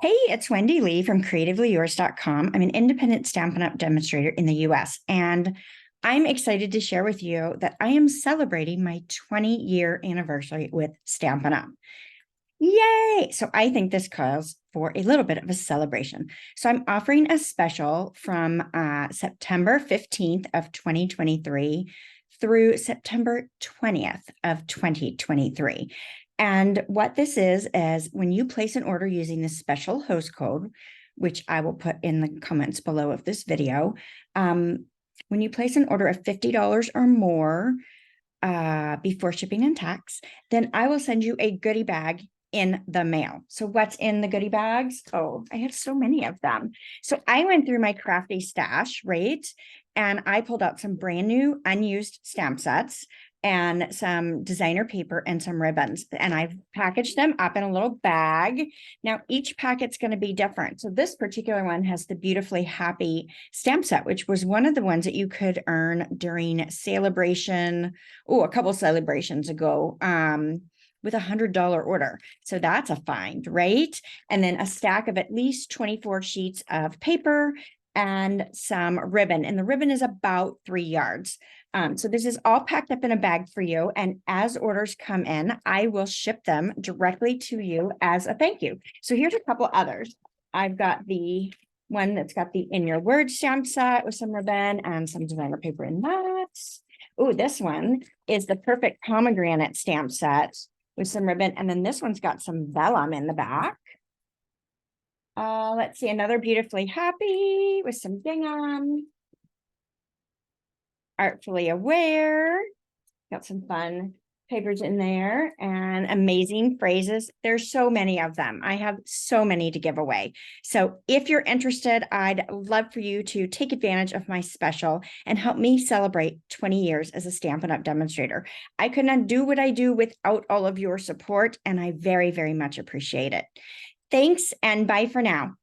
Hey, it's Wendy Lee from CreativeLeeYours.com. I'm an independent Stampin' Up! Demonstrator in the US, and I'm excited to share with you that I am celebrating my 20-year anniversary with Stampin' Up! Yay! So I think this calls for a little bit of a celebration. So I'm offering a special from September 15th of 2023 through September 20th of 2023. And what this is when you place an order using this special host code, which I will put in the comments below of this video, when you place an order of $50 or more before shipping and tax, then I will send you a goodie bag in the mail. So what's in the goodie bags? Oh, I have so many of them. So I went through my crafty stash, right? And I pulled out some brand new unused stamp sets and some designer paper and some ribbons. And I've packaged them up in a little bag. Now, each packet's going to be different. So this particular one has the Beautifully Happy stamp set, which was one of the ones that you could earn during celebration. Oh, a couple celebrations ago. With $100 order. So that's a find, right? And then a stack of at least 24 sheets of paper and some ribbon. And the ribbon is about 3 yards. So this is all packed up in a bag for you. And as orders come in, I will ship them directly to you as a thank you. So here's a couple others. I've got the one that's got the In Your Words stamp set with some ribbon and some designer paper in that. Oh, this one is the Perfect Pomegranate stamp set with some ribbon. And then this one's got some vellum in the back. Let's see, another Beautifully Happy with some gingham. Artfully Aware. Got some fun papers in there and amazing phrases. There's so many of them. I have so many to give away. So if you're interested, I'd love for you to take advantage of my special and help me celebrate 20 years as a Stampin' Up! Demonstrator. I could not do what I do without all of your support, and I very, very much appreciate it. Thanks, and bye for now.